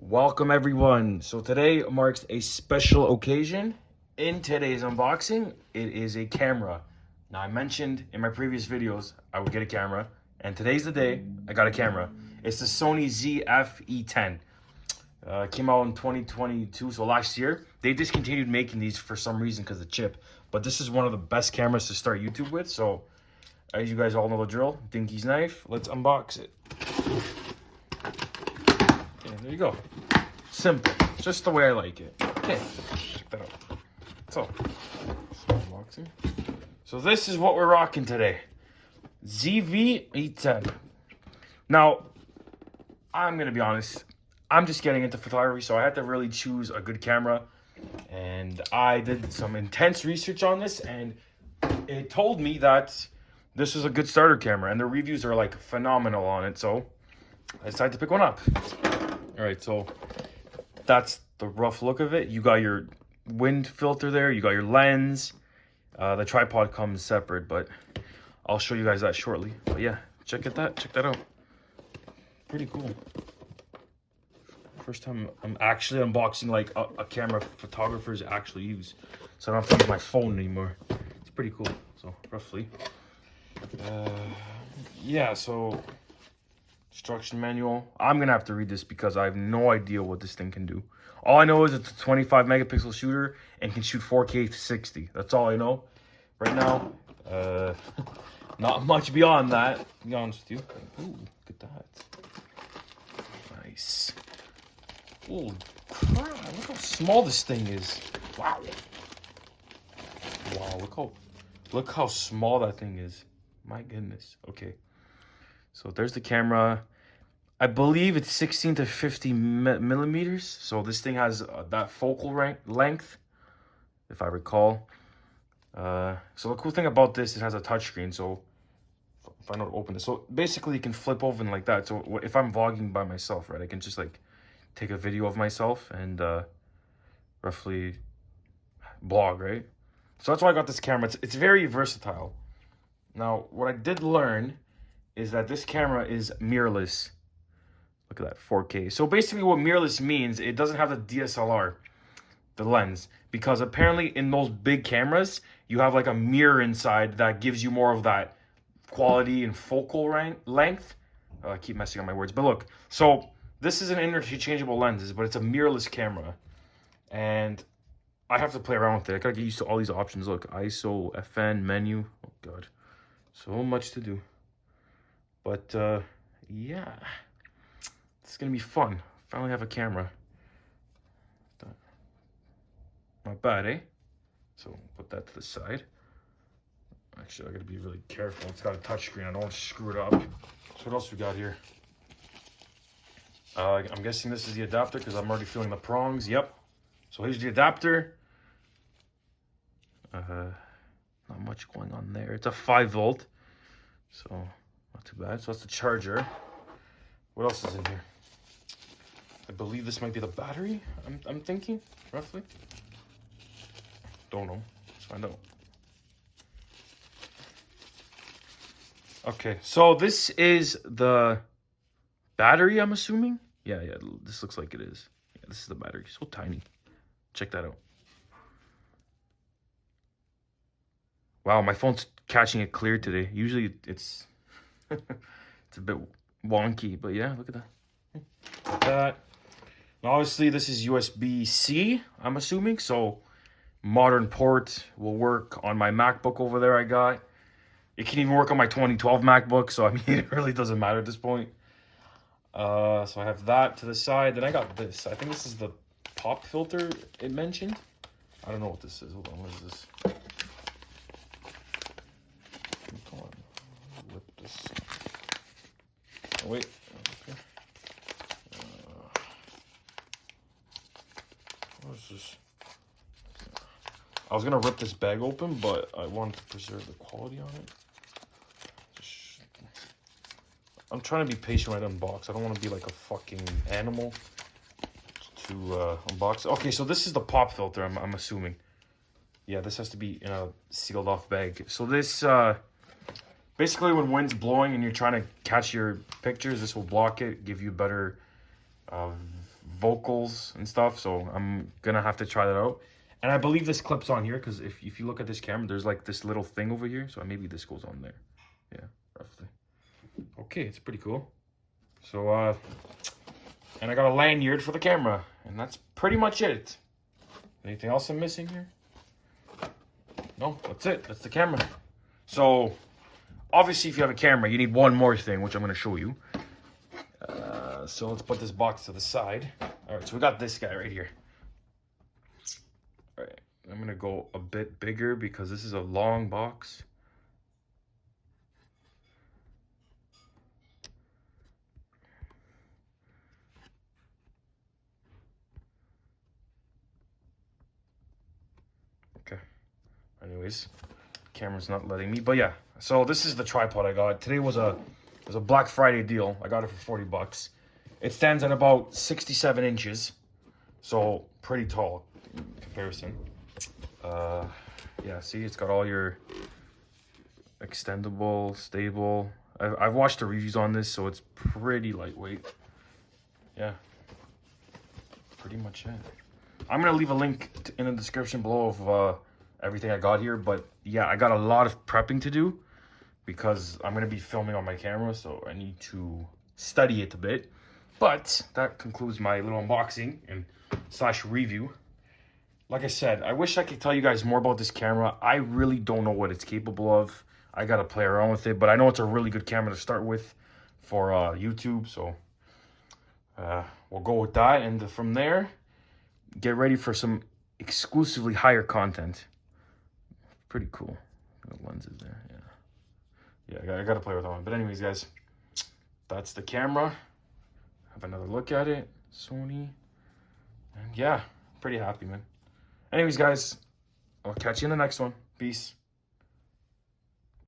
Welcome everyone. So today marks a special occasion. In today's unboxing, it is a camera. Now I mentioned in my previous videos I would get a camera, and today's the day I got a camera. It's the Sony ZV-E10. Came out in 2022, so last year. They discontinued making these for some reason because of the chip, but this is one of the best cameras to start YouTube with. So as you guys all know the drill, Dinky's knife. Let's unbox it. Okay, there you go. Simple, just the way I like it. Okay, check that out. So unboxing. So this is what we're rocking today. ZV-E10. Now, I'm gonna be honest. I'm just getting into photography, so I had to really choose a good camera. And I did some intense research on this, and it told me that this is a good starter camera, and the reviews are like phenomenal on it. So I decided to pick one up. All right, so that's the rough look of it. You got your wind filter there. You got your lens. The tripod comes separate, but I'll show you guys that shortly. But yeah, check that out. Pretty cool. First time I'm actually unboxing like a camera photographers actually use, so I don't have to use my phone anymore. It's pretty cool. So roughly, yeah. So instruction manual. I'm gonna have to read this because I have no idea what this thing can do. All I know is it's a 25 megapixel shooter and can shoot 4K to 60. That's all I know right now. Not much beyond that, to be honest with you. Ooh, look at that. Nice. Holy crap, look how small this thing is. Wow. Wow, look how small that thing is. My goodness. Okay. So there's the camera. I believe it's 16 to 50 millimeters. So this thing has that focal length, if I recall. So the cool thing about this, it has a touchscreen. So if I know to open this, so basically you can flip open like that. So if I'm vlogging by myself, right, I can just like take a video of myself and roughly blog, right? So that's why I got this camera. It's very versatile. Now, what I did learn is that this camera is mirrorless. Look at that, 4K. So basically what mirrorless means, it doesn't have the DSLR, the lens, because apparently in those big cameras, you have like a mirror inside that gives you more of that quality and focal length. I keep messing up my words, but look, so this is an interchangeable lenses, but it's a mirrorless camera. And I have to play around with it. I gotta get used to all these options. Look, ISO, FN, menu. Oh God, so much to do. But yeah, it's gonna be fun. Finally have a camera. Not bad, eh? So put that to the side. Actually, I gotta be really careful. It's got a touchscreen. I don't want to screw it up. So what else we got here? I'm guessing this is the adapter because I'm already feeling the prongs. Yep. So here's the adapter. Not much going on there. It's a 5 volt. So not too bad. So that's the charger. What else is in here? I believe this might be the battery. I'm thinking roughly. Don't know. Let's find out. Okay, so this is the battery, I'm assuming. Yeah, this looks like it is. Yeah, this is the battery. So tiny. Check that out. Wow, my phone's catching it clear today. Usually it's it's a bit wonky, but yeah, look at that. Like that. Now, obviously, this is USB-C, I'm assuming. So modern port will work on my MacBook over there I got. It can even work on my 2012 MacBook. So, I mean, it really doesn't matter at this point. So I have that to the side. Then I got this. I think this is the pop filter it mentioned. I don't know what this is. Hold on, what is this? Come on, whip this. Oh, wait. Okay. What is this? I was gonna rip this bag open, but I wanted to preserve the quality on it. I'm trying to be patient when I unbox. I don't want to be like a fucking animal to unbox. Okay, so this is the pop filter, I'm assuming. Yeah, this has to be in a sealed off bag. So this, basically when wind's blowing and you're trying to catch your pictures, this will block it, give you better vocals and stuff, so I'm gonna have to try that out. And I believe this clips on here, because if you look at this camera, there's like this little thing over here, so maybe this goes on there. Yeah, roughly. Okay, it's pretty cool. So and I got a lanyard for the camera, and that's pretty much it. Anything else I'm missing here? No, that's it. That's the camera. So obviously, if you have a camera, you need one more thing, which I'm going to show you. So let's put this box to the side. All right, so we got this guy right here. All right, I'm going to go a bit bigger because this is a long box. Okay. Anyways, camera's not letting me, but yeah. So this is the tripod I got. Today was a Black Friday deal. I got it for 40 bucks. It stands at about 67 inches, so pretty tall in comparison. Yeah, see, it's got all your extendable, stable. I've watched the reviews on this, so it's pretty lightweight. Yeah, pretty much it. I'm gonna leave a link in the description below of everything I got here, but yeah, I got a lot of prepping to do because I'm gonna be filming on my camera, so I need to study it a bit. But that concludes my little unboxing and slash review. Like I said, I wish I could tell you guys more about this camera. I really don't know what it's capable of. I gotta play around with it, but I know it's a really good camera to start with for YouTube, so we'll go with that, and from there, get ready for some exclusively higher content. Pretty cool. The lenses there, yeah, I gotta play with that one. But anyways, guys, that's the camera. Have another look at it. Sony. And yeah, pretty happy, man. Anyways, guys, I'll catch you in the next one. Peace.